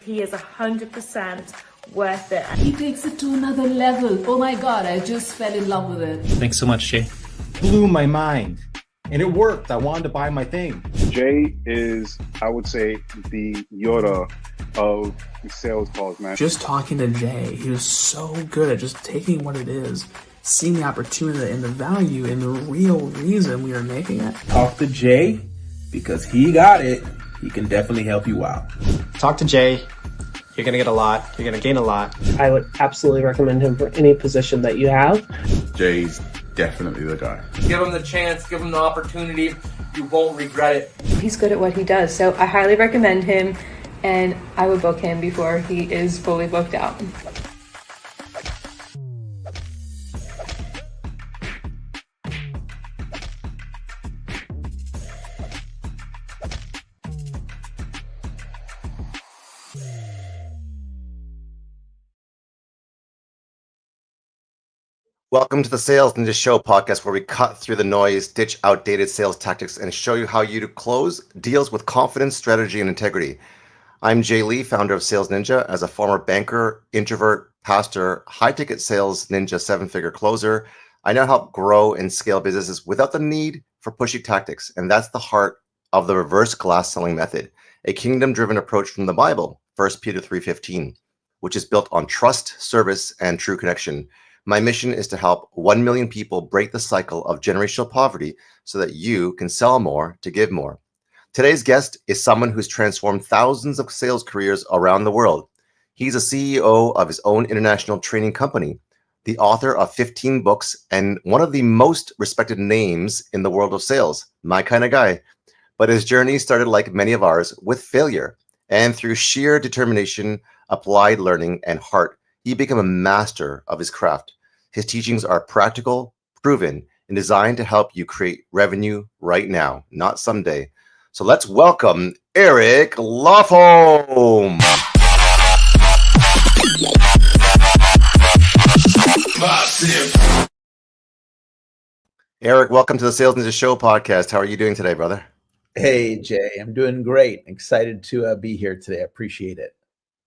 he is 100% worth it. He takes it to another level. Oh my God, I just fell in love with it. Thanks so much, Jay. Blew my mind. And it worked. I wanted to buy my thing. Jay is, I would say, the Yoda of sales calls, man. Just talking to Jay, he was so good at just taking what it is, seeing the opportunity and the value and the real reason we are making it. Talk to Jay, because he got it. He can definitely help you out. Talk to Jay. You're going to get a lot. You're going to gain a lot. I would absolutely recommend him for any position that you have. Jay's definitely the guy. Give him the chance, give him the opportunity. You won't regret it. He's good at what he does, so I highly recommend him, and I would book him before he is fully booked out. Welcome to the Sales Ninja Show podcast, where we cut through the noise, ditch outdated sales tactics, and show you how you to close deals with confidence, strategy, and integrity. I'm Jay Lee, founder of Sales Ninja. As a former banker, introvert, pastor, high-ticket sales ninja, seven-figure closer, I now help grow and scale businesses without the need for pushy tactics. And that's the heart of the reverse glass selling method, a kingdom-driven approach from the Bible, 1 Peter 3:15, which is built on trust, service, and true connection. My mission is to help 1 million people break the cycle of generational poverty so that you can sell more to give more. Today's guest is someone who's transformed thousands of sales careers around the world. He's a CEO of his own international training company, the author of 15 books, and one of the most respected names in the world of sales, my kind of guy. But his journey started, like many of ours, with failure. And through sheer determination, applied learning, and heart, he became a master of his craft. His teachings are practical, proven, and designed to help you create revenue right now, not someday. So let's welcome Eric Lofholm. Eric, welcome to the Sales Ninja Show podcast. How are you doing today, brother? Hey, Jay, I'm doing great. Excited to be here today. I appreciate it.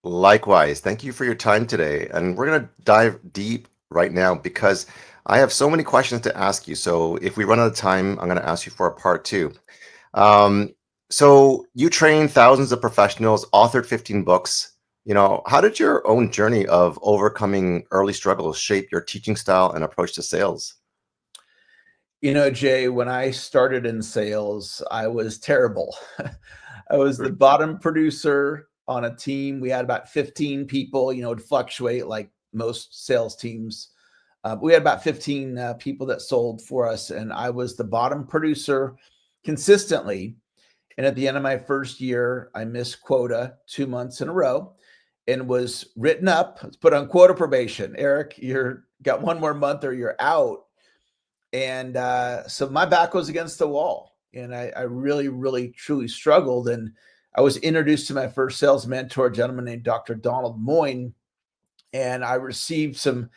Likewise. Thank you for your time today. And we're going to dive deep right now because I have so many questions to ask you. So if we run out of time, I'm going to ask you for a part two. So you trained thousands of professionals, authored 15 books. How did your own journey of overcoming early struggles shape your teaching style and approach to sales? Jay, when I started in sales, I was terrible. I was the bottom producer on a team. We had about 15 people, it'd fluctuate like most sales teams. We had about 15 people that sold for us, and I was the bottom producer consistently. And at the end of my first year, I missed quota 2 months in a row and was written up, put on quota probation. Eric, you're got one more month or you're out. And so my back was against the wall, and I really, really, truly struggled. And I was introduced to my first sales mentor, a gentleman named Dr. Donald Moyne, and I received some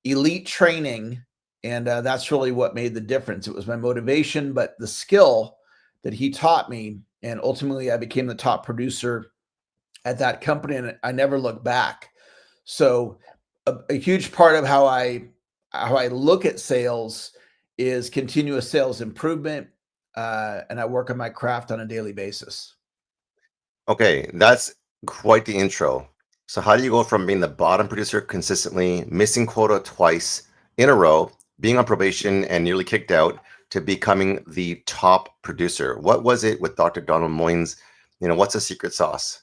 elite training, and that's really what made the difference. It was my motivation, but the skill that he taught me, and ultimately I became the top producer at that company, and I never looked back. So a huge part of how I look at sales is continuous sales improvement, and I work on my craft on a daily basis. Okay, that's quite the intro. So how do you go from being the bottom producer consistently, missing quota twice in a row, being on probation and nearly kicked out, to becoming the top producer? What was it with Dr. Donald Moyne's, what's the secret sauce?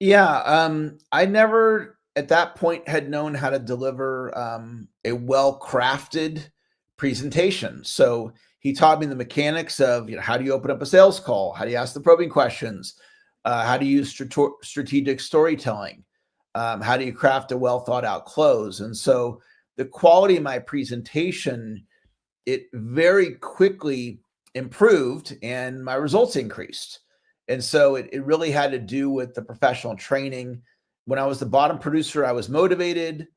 Yeah, I never at that point had known how to deliver a well-crafted presentation. So he taught me the mechanics of, how do you open up a sales call? How do you ask the probing questions? How do you use strategic storytelling? How do you craft a well thought out close? And so the quality of my presentation, it very quickly improved and my results increased. And so it really had to do with the professional training. When I was the bottom producer, I was motivated.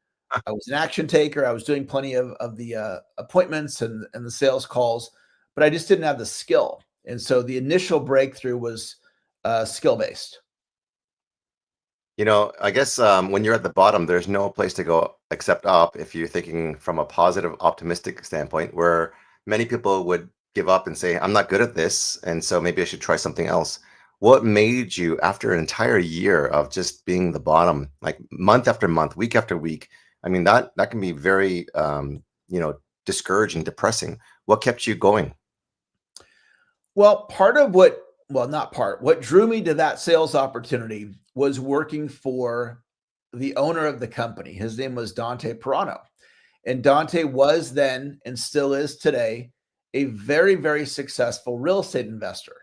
I was an action taker. I was doing plenty of the appointments and the sales calls, but I just didn't have the skill. And so the initial breakthrough was skill-based. I guess when you're at the bottom, there's no place to go except up if you're thinking from a positive, optimistic standpoint, where many people would give up and say, I'm not good at this, and so maybe I should try something else. What made you, after an entire year of just being the bottom, like month after month, week after week, I mean, that can be very, discouraging, depressing. What kept you going? Well, what drew me to that sales opportunity was working for the owner of the company. His name was Dante Pirano. And Dante was then and still is today a very, very successful real estate investor.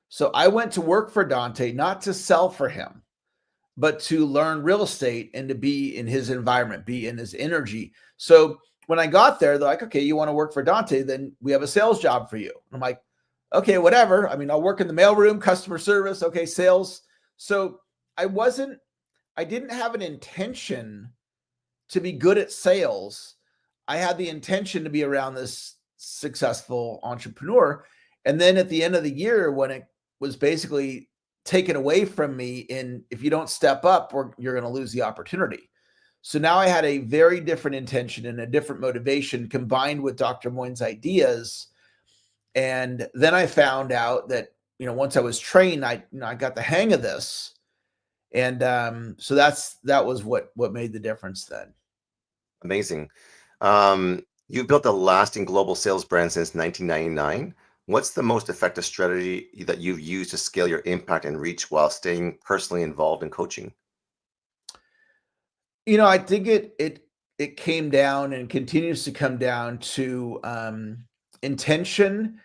So I went to work for Dante, not to sell for him, but to learn real estate and to be in his environment, be in his energy. So when I got there, they're like, okay, you want to work for Dante, then we have a sales job for you. And I'm like, okay, whatever. I mean, I'll work in the mailroom, customer service, okay, sales. So I didn't have an intention to be good at sales. I had the intention to be around this successful entrepreneur. And then at the end of the year, when it was basically taken away from me if you don't step up, or you're going to lose the opportunity. So now I had a very different intention and a different motivation combined with Dr. Moyne's ideas. And then I found out that, once I was trained, I got the hang of this. And so that was what made the difference then. Amazing. You've built a lasting global sales brand since 1999. What's the most effective strategy that you've used to scale your impact and reach while staying personally involved in coaching? I think it came down and continues to come down to intention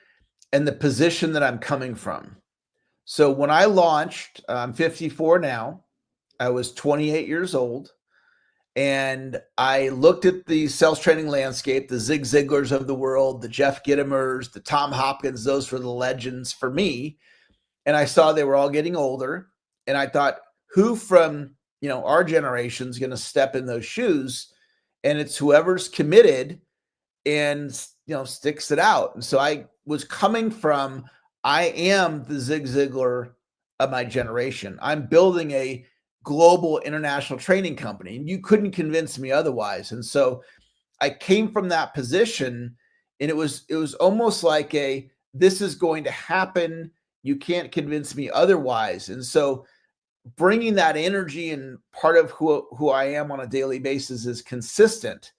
and the position that I'm coming from. So when I launched, I'm 54 now. I was 28 years old. And I looked at the sales training landscape, the Zig Ziglars of the world, the Jeff Gittimers, the Tom Hopkins, those were the legends for me. And I saw they were all getting older. And I thought, who from, our generation is going to step in those shoes? And it's whoever's committed and, sticks it out. And so I was coming from, I am the Zig Ziglar of my generation. I'm building a global international training company, and you couldn't convince me otherwise. And so I came from that position, and it was almost like this is going to happen. You can't convince me otherwise. And so bringing that energy, and part of who I am on a daily basis is consistent.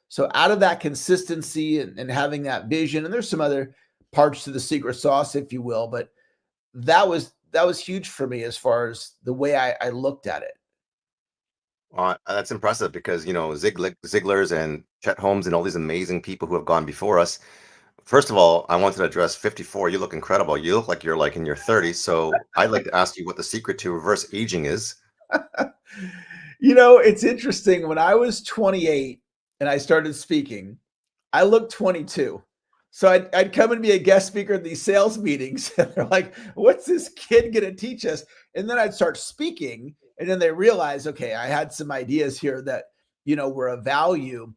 So out of that consistency and having that vision, and there's some other parts to the secret sauce, if you will, but that was huge for me as far as the way I looked at it. That's impressive because, Ziegler's and Chet Holmes and all these amazing people who have gone before us. First of all, I wanted to address 54. You look incredible. You look like you're like in your 30s. So I'd like to ask you what the secret to reverse aging is. It's interesting. When I was 28 and I started speaking, I looked 22. So I'd come and be a guest speaker at these sales meetings. And they're like, what's this kid going to teach us? And then I'd start speaking. And then they realize, okay, I had some ideas here that, were of value.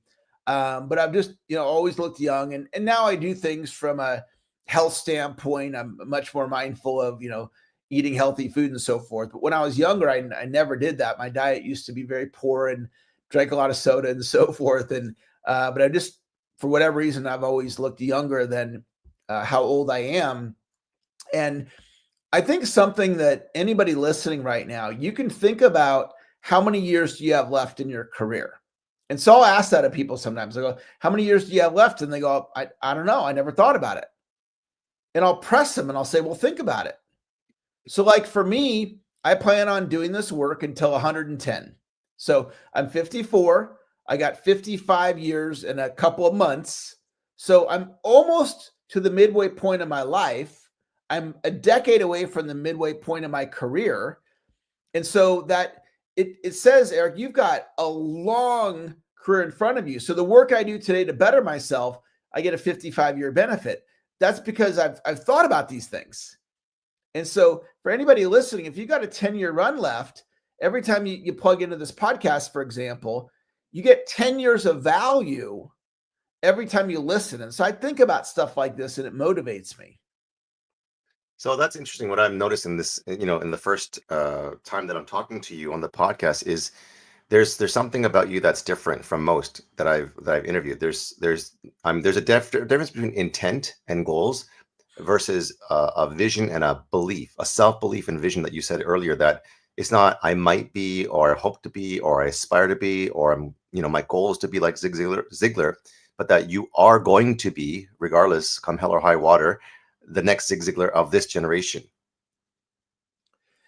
But I've just, always looked young. And now I do things from a health standpoint. I'm much more mindful of, eating healthy food and so forth. But when I was younger, I never did that. My diet used to be very poor and drank a lot of soda and so forth. And, but I just, for whatever reason, I've always looked younger than how old I am. And I think something that anybody listening right now, you can think about how many years do you have left in your career? And so I'll ask that of people sometimes. I go, how many years do you have left? And they go, I don't know. I never thought about it. And I'll press them and I'll say, well, think about it. So like for me, I plan on doing this work until 110. So I'm 54. I got 55 years and a couple of months. So I'm almost to the midway point of my life. I'm a decade away from the midway point of my career. And so that it says, Eric, you've got a long career in front of you. So the work I do today to better myself, I get a 55-year benefit. That's because I've thought about these things. And so for anybody listening, if you got a 10-year run left, every time you plug into this podcast, for example, you get 10 years of value every time you listen. And so I think about stuff like this and it motivates me. So that's interesting. What I'm noticing this, in the first time that I'm talking to you on the podcast is there's something about you that's different from most that I've interviewed. There's a difference between intent and goals versus a vision and a belief, a self-belief and vision that you said earlier, that it's not I might be or I hope to be or I aspire to be or my goal is to be like Zig Ziglar, but that you are going to be, regardless, come hell or high water, the next Zig Ziglar of this generation.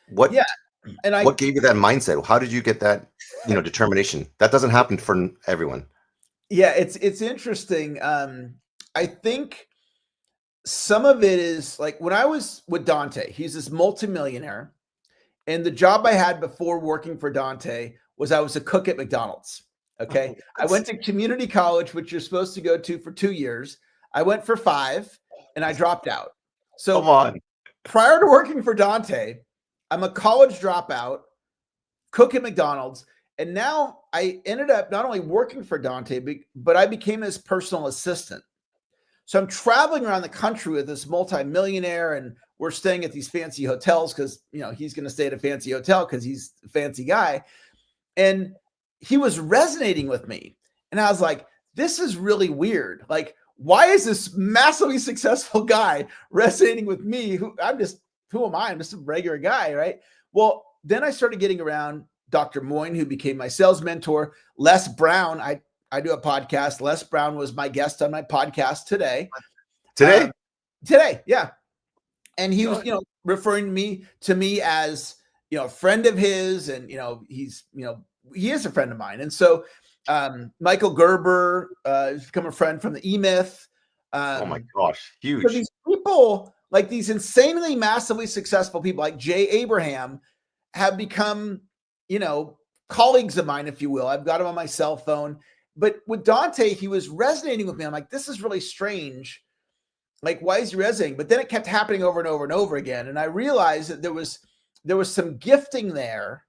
What gave you that mindset? How did you get that, determination? That doesn't happen for everyone. Yeah, it's interesting. I think some of it is like when I was with Dante, he's this multimillionaire. And the job I had before working for Dante was I was a cook at McDonald's. Okay. I went to community college, which you're supposed to go to for 2 years. I went for 5 and I dropped out. So come on. Prior to working for Dante, I'm a college dropout, cook at McDonald's. And now I ended up not only working for Dante, but I became his personal assistant. So I'm traveling around the country with this multimillionaire, and we're staying at these fancy hotels because, he's going to stay at a fancy hotel because he's a fancy guy. And he was resonating with me. And I was like, this is really weird. Like, why is this massively successful guy resonating with me? Who am I? I'm just a regular guy, right? Well, then I started getting around Dr. Moyne, who became my sales mentor. Les Brown, I do a podcast. Les Brown was my guest on my podcast today. Today, yeah. And he was, referring to me as, a friend of his, and he is a friend of mine. And so Michael Gerber has become a friend from the E-Myth. Oh my gosh, huge. So these people, like these insanely massively successful people like Jay Abraham, have become, colleagues of mine, if you will. I've got him on my cell phone. But with Dante, he was resonating with me. I'm like, this is really strange. Like, why is he resonating? But then it kept happening over and over and over again. And I realized that there was some gifting there.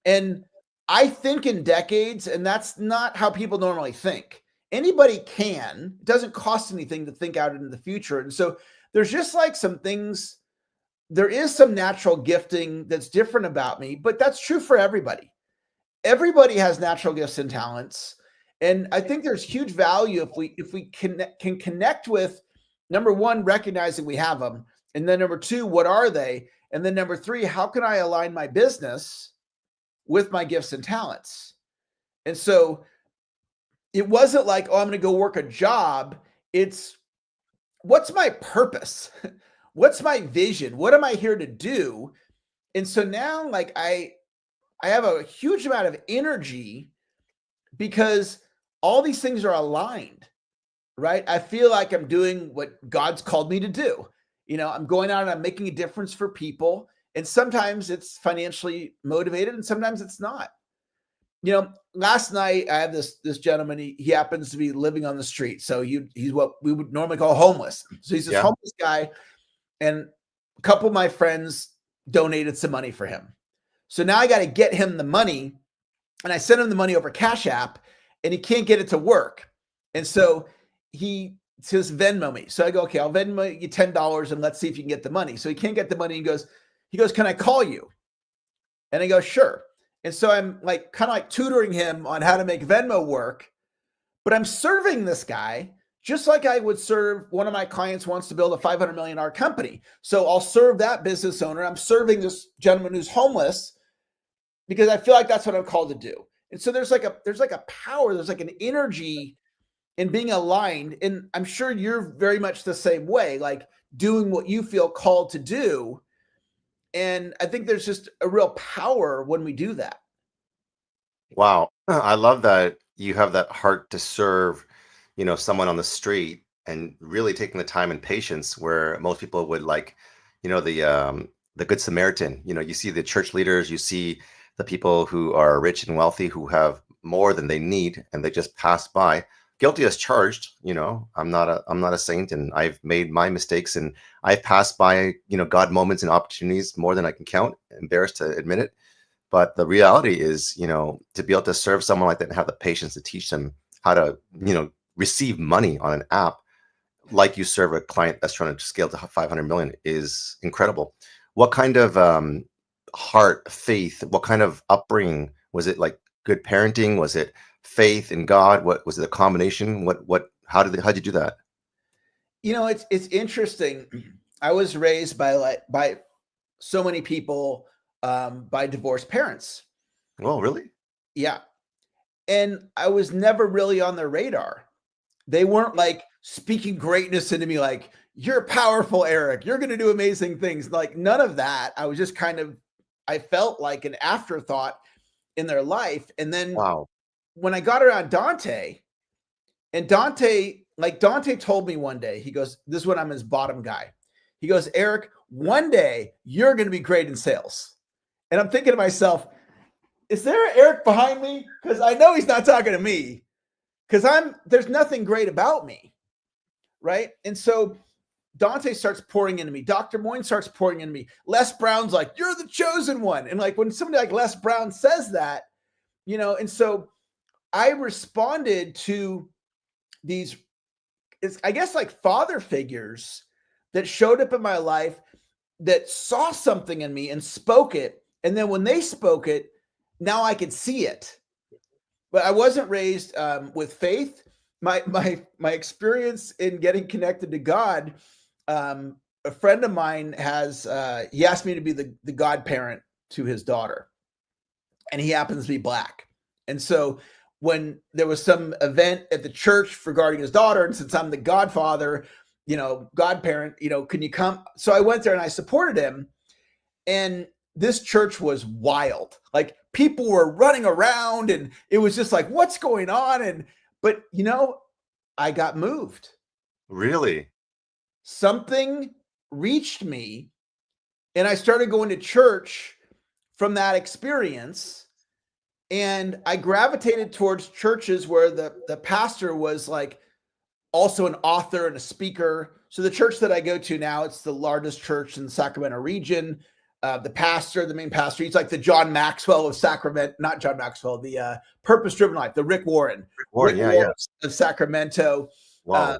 And I think in decades, and that's not how people normally think. Anybody can. It doesn't cost anything to think out into the future. And so there's just like some things. There is some natural gifting that's different about me, but that's true for everybody. Everybody has natural gifts and talents. And I think there's huge value if we can connect with, number one, recognizing we have them. And then number two, what are they? And then number three, how can I align my business with my gifts and talents? And so it wasn't like, I'm going to go work a job. It's what's my purpose? What's my vision? What am I here to do? And so now like I have a huge amount of energy because all these things are aligned, right? I feel like I'm doing what God's called me to do. I'm going out and I'm making a difference for people. And sometimes it's financially motivated and sometimes it's not. Last night I have this gentleman, he happens to be living on the street. So he's what we would normally call homeless. So he's this homeless guy. And a couple of my friends donated some money for him. So now I got to get him the money, and I sent him the money over Cash App, and he can't get it to work. And so he says, Venmo me. So I go, okay, I'll Venmo you $10 and let's see if you can get the money. So he can't get the money. He goes, can I call you? And I go, sure. And so I'm like, kind of like tutoring him on how to make Venmo work, but I'm serving this guy just like I would serve one of my clients wants to build a $500 million company. So I'll serve that business owner. I'm serving this gentleman who's homeless because I feel like that's what I'm called to do. And so there's like a power, there's like an energy in being aligned. And I'm sure you're very much the same way, like doing what you feel called to do. And I think there's just a real power when we do that. Wow. I love that you have that heart to serve, someone on the street, and really taking the time and patience where most people would like, the Good Samaritan. You see the church leaders, you see the people who are rich and wealthy who have more than they need, and they just pass by. Guilty as charged. I'm not a saint, and I've made my mistakes, and I've passed by, God moments and opportunities more than I can count. Embarrassed to admit it. But the reality is, to be able to serve someone like that and have the patience to teach them how to, receive money on an app like you serve a client that's trying to scale to 500 million is incredible. What kind of heart, faith, what kind of upbringing? Was it like good parenting? Was it faith in God? What was it, a combination? How'd you do that? You know, it's interesting. I was raised by so many people, by divorced parents. Oh, really? Yeah. And I was never really on their radar. They weren't like speaking greatness into me, like, you're powerful, Eric, you're going to do amazing things. Like, none of that. I was just I felt like an afterthought in their life. And then when I got around Dante, and Dante told me one day, he goes, this is when I'm his bottom guy. He goes, Eric, one day you're going to be great in sales. And I'm thinking to myself, is there an Eric behind me? Because I know he's not talking to me, because there's nothing great about me. Right. And so Dante starts pouring into me. Dr. Moyne starts pouring into me. Les Brown's like, you're the chosen one. And like when somebody like Les Brown says that, you know, and so I responded to these, I guess, like father figures that showed up in my life that saw something in me and spoke it. And then when they spoke it, now I could see it. But I wasn't raised with faith. My experience in getting connected to God, a friend of mine he asked me to be the godparent to his daughter, and he happens to be Black. And so when there was some event at the church regarding his daughter, and since I'm the godfather, you know, godparent, you know, can you come? So I went there and I supported him. And this church was wild. Like, people were running around and it was just like, what's going on? But you know, I got moved. Really? Something reached me, and I started going to church from that experience. And I gravitated towards churches where the pastor was like also an author and a speaker. So the church that I go to now, it's the largest church in the Sacramento region. The main pastor, he's like the John Maxwell of Sacramento, not John Maxwell, the Purpose Driven Life, the Rick Warren. Rick Warren of Sacramento. Wow.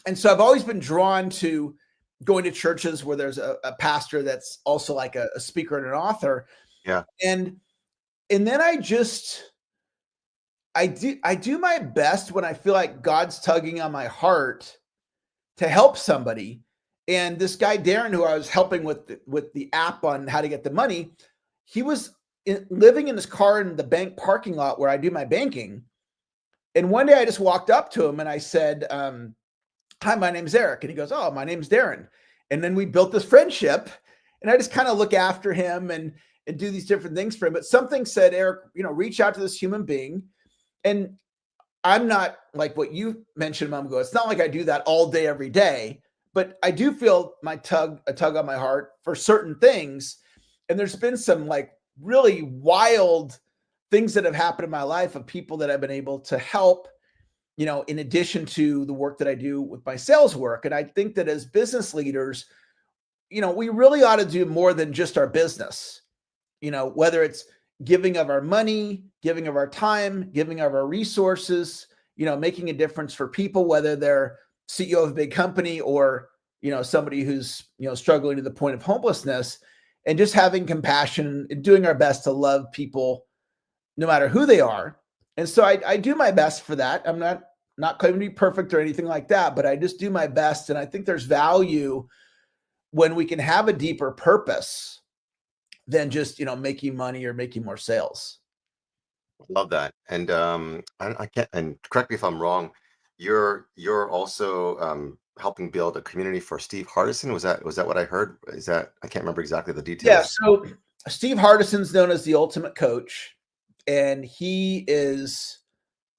And so I've always been drawn to going to churches where there's a pastor that's also like a speaker and an author. Yeah. And then I do my best when I feel like God's tugging on my heart to help somebody. And this guy, Darren, who I was helping with the app on how to get the money, he was living in his car in the bank parking lot where I do my banking. And one day I just walked up to him and I said, hi, my name's Eric. And he goes, oh, my name's Darren. And then we built this friendship, and I just kind of look after him and do these different things for him. But something said, Eric, you know, reach out to this human being. And I'm not like what you mentioned a moment ago. It's not like I do that all day, every day, but I do feel a tug on my heart for certain things. And there's been some like really wild things that have happened in my life of people that I've been able to help, you know, in addition to the work that I do with my sales work. And I think that as business leaders, you know, we really ought to do more than just our business, you know, whether it's giving of our money, giving of our time, giving of our resources, you know, making a difference for people, whether they're CEO of a big company or, you know, somebody who's, you know, struggling to the point of homelessness, and just having compassion and doing our best to love people no matter who they are. And so I do my best for that. I'm not claiming to be perfect or anything like that, but I just do my best. And I think there's value when we can have a deeper purpose than just, you know, making money or making more sales. Love that. And I can't, and correct me if I'm wrong, you're also helping build a community for Steve Hardison. Was that what I heard? I can't remember exactly the details. Yeah. So Steve Hardison's known as the ultimate coach, and he is,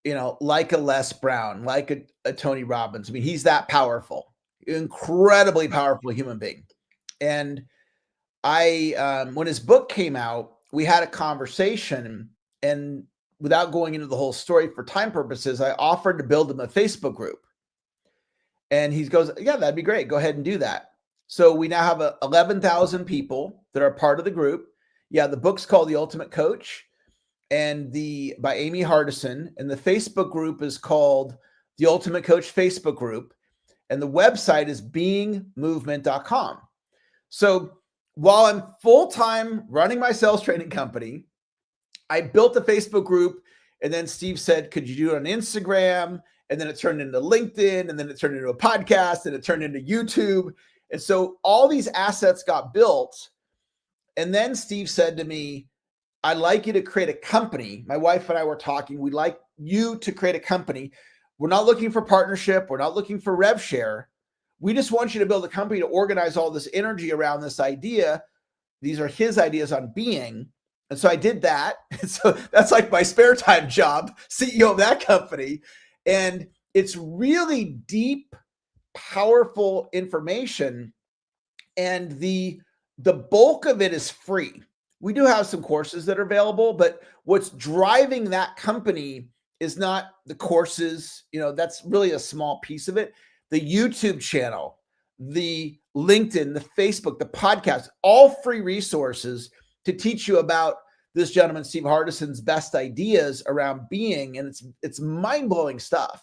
you know, like a Les Brown, like a Tony Robbins. I mean, he's that powerful, incredibly powerful human being. And when his book came out, we had a conversation, and without going into the whole story for time purposes, I offered to build him a Facebook group. And he goes, yeah, that'd be great. Go ahead and do that. So we now have 11,000 people that are part of the group. Yeah, the book's called The Ultimate Coach, and by Amy Hardison, and the Facebook group is called The Ultimate Coach Facebook Group. And the website is beingmovement.com. So while I'm full-time running my sales training company, I built a Facebook group, and then Steve said, could you do it on Instagram? And then it turned into LinkedIn, and then it turned into a podcast, and it turned into YouTube. And so all these assets got built. And then Steve said to me, I'd like you to create a company. My wife and I were talking. We'd like you to create a company. We're not looking for partnership. We're not looking for rev share. We just want you to build a company to organize all this energy around this idea. These are his ideas on being. And so I did that. And so that's like my spare time job, CEO of that company. And it's really deep, powerful information. And the bulk of it is free. We do have some courses that are available, but what's driving that company is not the courses. That's really a small piece of it. The YouTube channel, the LinkedIn, the Facebook, the podcast, all free resources to teach you about this gentleman, Steve Hardison's best ideas around being, and it's mind-blowing stuff.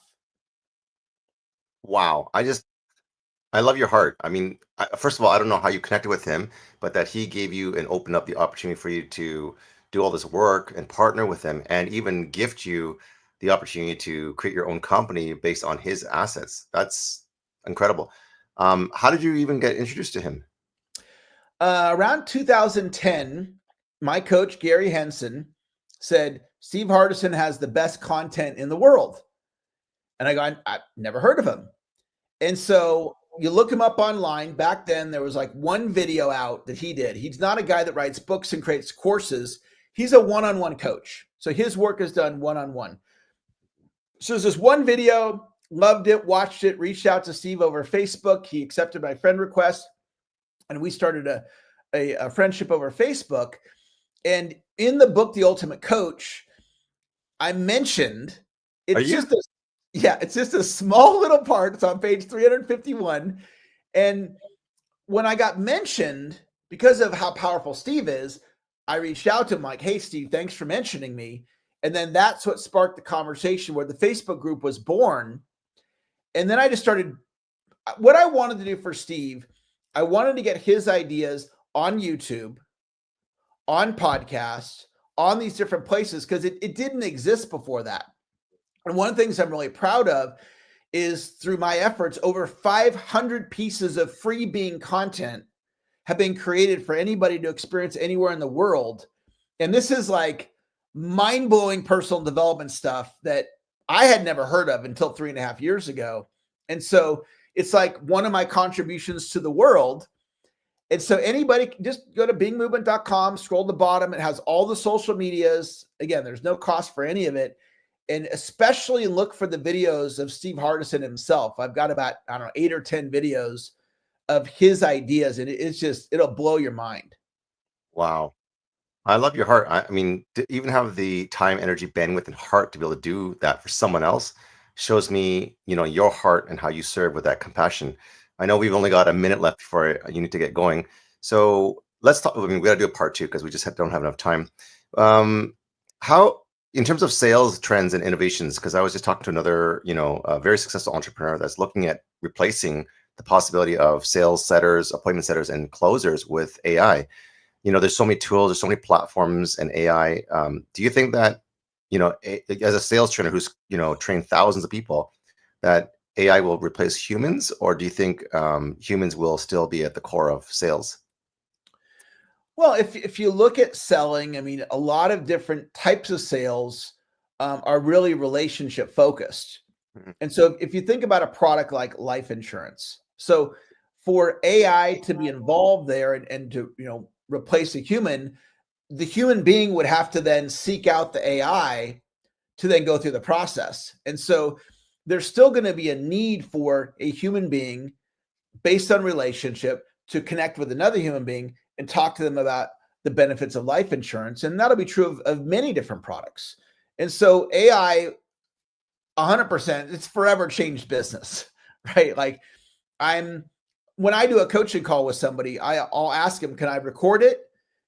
Wow. I love your heart. I mean, first of all, I don't know how you connected with him, but that he gave you and opened up the opportunity for you to do all this work and partner with him and even gift you the opportunity to create your own company based on his assets. That's incredible. How did you even get introduced to him? Around 2010, my coach, Gary Henson, said, Steve Hardison has the best content in the world. And I go, I've never heard of him. And so you look him up online. Back then, there was like one video out that he did. He's not a guy that writes books and creates courses. He's a one-on-one coach. So his work is done one-on-one. So there's this one video, loved it, watched it, reached out to Steve over Facebook. He accepted my friend request, and we started a friendship over Facebook. And in the book, The Ultimate Coach, I mentioned, it's just a small little part. It's on page 351. And when I got mentioned, because of how powerful Steve is, I reached out to him like, hey, Steve, thanks for mentioning me. And then that's what sparked the conversation where the Facebook group was born. And then I just started, what I wanted to do for Steve, I wanted to get his ideas on YouTube, on podcasts, on these different places, because it didn't exist before that. And one of the things I'm really proud of is through my efforts, over 500 pieces of free being content have been created for anybody to experience anywhere in the world. And this is like mind-blowing personal development stuff that I had never heard of until 3.5 years ago. And so it's like one of my contributions to the world. And so anybody just go to beingmovement.com, scroll to the bottom. It has all the social medias. Again, there's no cost for any of it. And especially look for the videos of Steve Hardison himself. I've got about, 8 or 10 videos of his ideas. And it'll blow your mind. Wow. I love your heart. I mean, to even have the time, energy, bandwidth, and heart to be able to do that for someone else shows me, your heart and how you serve with that compassion. I know we've only got a minute left before you need to get going. So let's talk. I mean, we got to do a part 2 because we just don't have enough time. How, in terms of sales trends and innovations, because I was just talking to another, a very successful entrepreneur that's looking at replacing the possibility of sales setters, appointment setters, and closers with AI. There's so many tools, there's so many platforms and AI. Do you think that, as a sales trainer who's, trained thousands of people, that AI will replace humans, or do you think humans will still be at the core of sales? Well, if you look at selling, I mean, a lot of different types of sales are really relationship focused. Mm-hmm. And so if you think about a product like life insurance, so for AI to be involved there and to, replace a human, the human being would have to then seek out the AI to then go through the process. And so there's still going to be a need for a human being based on relationship to connect with another human being and talk to them about the benefits of life insurance. And that'll be true of many different products. And so AI, 100%, it's forever changed business, right? Like when I do a coaching call with somebody, I'll ask them, can I record it?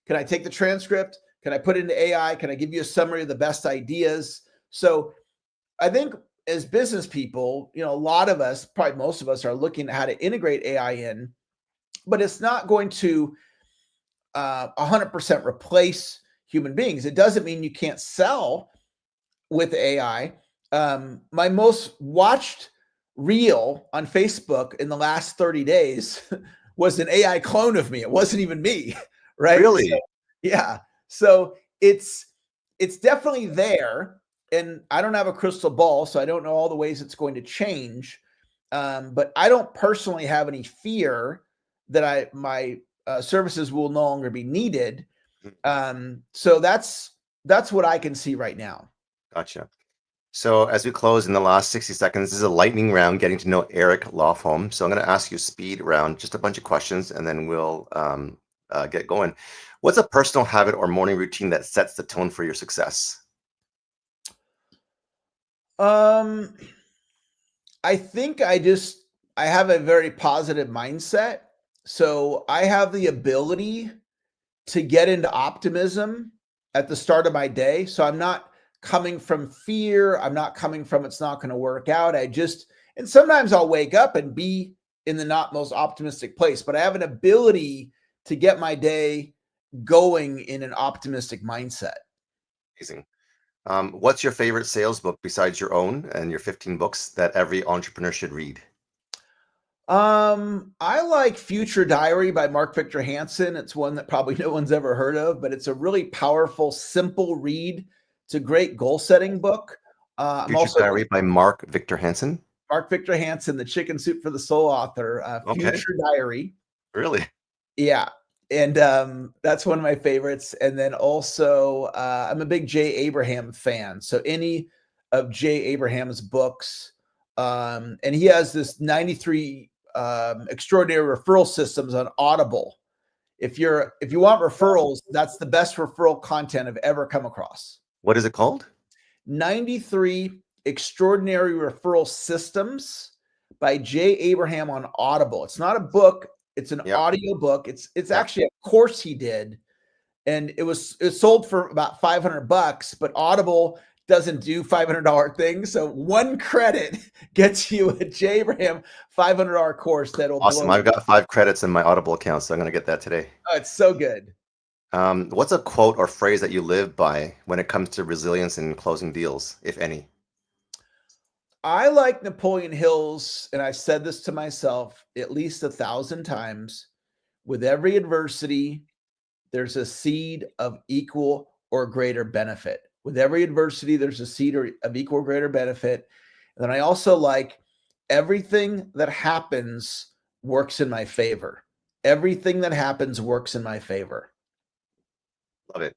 Can I take the transcript? Can I put it into AI? Can I give you a summary of the best ideas? So I think as business people, a lot of us, probably most of us, are looking at how to integrate AI in, but it's not going to 100% replace human beings. It doesn't mean you can't sell with AI. My most watched reel on Facebook in the last 30 days was an AI clone of me. It wasn't even me, right? Really? So, yeah. So it's definitely there. And I don't have a crystal ball, so I don't know all the ways it's going to change. But I don't personally have any fear that my services will no longer be needed. So that's what I can see right now. Gotcha. So as we close in the last 60 seconds, this is a lightning round, getting to know Eric Lofholm. So I'm going to ask you a speed round, just a bunch of questions, and then we'll get going. What's a personal habit or morning routine that sets the tone for your success? I think I have a very positive mindset. So I have the ability to get into optimism at the start of my day. So I'm not coming from fear. I'm not coming from it's not going to work out. And sometimes I'll wake up and be in the not most optimistic place, but I have an ability to get my day going in an optimistic mindset. Amazing. What's your favorite sales book besides your own and your 15 books that every entrepreneur should read? I like Future Diary by Mark Victor Hansen. It's one that probably no one's ever heard of, but it's a really powerful, simple read. It's a great goal-setting book. Future Diary by Mark Victor Hansen? Mark Victor Hansen, the Chicken Soup for the Soul author. Future Diary. Really? Yeah. And that's one of my favorites. And then also, I'm a big Jay Abraham fan. So any of Jay Abraham's books, and he has this 93 extraordinary referral systems on Audible. If you want referrals, that's the best referral content I've ever come across. What is it called? 93 Extraordinary Referral Systems by Jay Abraham on Audible. It's not a book. It's an audio book. It's actually a course he did, and it sold for about $500, but Audible doesn't do $500 things. So one credit gets you a Jay Abraham $500 course that'll awesome. I've got 5 credits in my Audible account, so I'm going to get that today. Oh, it's so good. What's a quote or phrase that you live by when it comes to resilience and closing deals, if any? I like Napoleon Hill's, and I've said this to myself at least 1,000 times. With every adversity, there's a seed of equal or greater benefit. With every adversity, there's a seed of equal or greater benefit. And then I also like everything that happens works in my favor. Everything that happens works in my favor. Love it.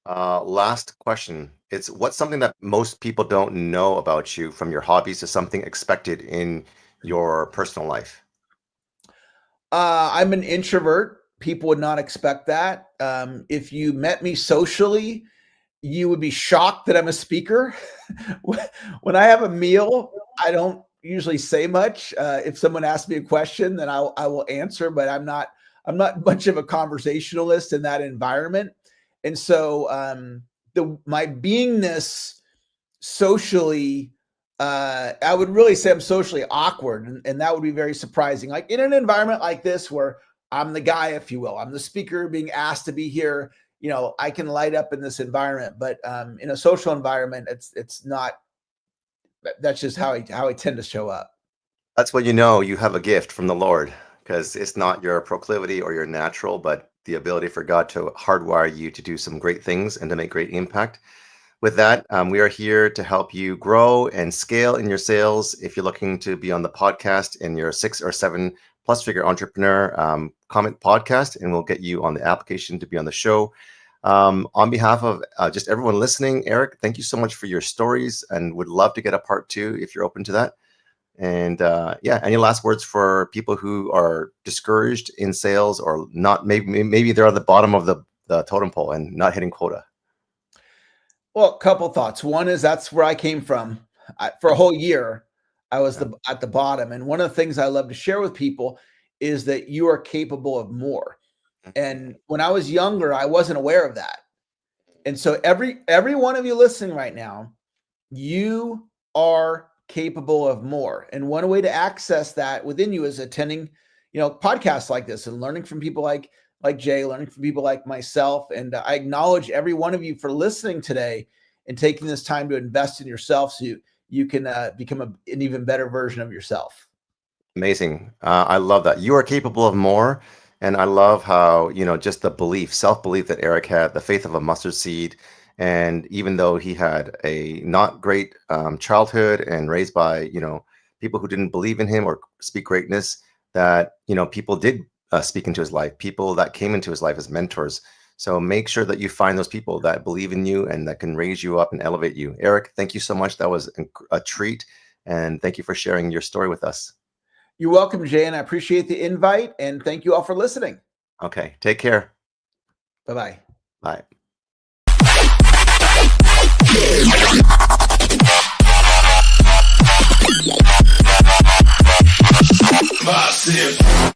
Last question. What's something that most people don't know about you, from your hobbies to something expected in your personal life? I'm an introvert. People would not expect that. If you met me socially, you would be shocked that I'm a speaker. When I have a meal, I don't usually say much. If someone asks me a question, then I will answer, but I'm not much of a conversationalist in that environment. And so my beingness socially, I would really say I'm socially awkward, and that would be very surprising. Like in an environment like this where I'm the guy, if you will, I'm the speaker being asked to be here, I can light up in this environment. But in a social environment, it's not. That's just how I tend to show up. That's when you have a gift from the Lord, because it's not your proclivity or your natural, but the ability for God to hardwire you to do some great things and to make great impact. With that, we are here to help you grow and scale in your sales. If you're looking to be on the podcast and you're a 6 or 7 plus figure entrepreneur, comment podcast, and we'll get you on the application to be on the show. On behalf of just everyone listening, Eric, thank you so much for your stories, and would love to get a part 2 if you're open to that. And any last words for people who are discouraged in sales, or not? Maybe they're at the bottom of the totem pole and not hitting quota. Well, a couple thoughts. One is that's where I came from. For a whole year, I was at the bottom. And one of the things I love to share with people is that you are capable of more. And when I was younger, I wasn't aware of that. And so every one of you listening right now, you are capable of more. And one way to access that within you is attending, podcasts like this and learning from people like Jay, learning from people like myself. And I acknowledge every one of you for listening today and taking this time to invest in yourself so you can become an even better version of yourself. Amazing. I love that. You are capable of more. And I love how, just the belief, self-belief that Eric had, the faith of a mustard seed. And even though he had a not great childhood and raised by, people who didn't believe in him or speak greatness, that, people did speak into his life, people that came into his life as mentors. So make sure that you find those people that believe in you and that can raise you up and elevate you. Eric, thank you so much. That was a treat. And thank you for sharing your story with us. You're welcome, Jay, and I appreciate the invite. And thank you all for listening. Okay. Take care. Bye-bye. Bye. Massive.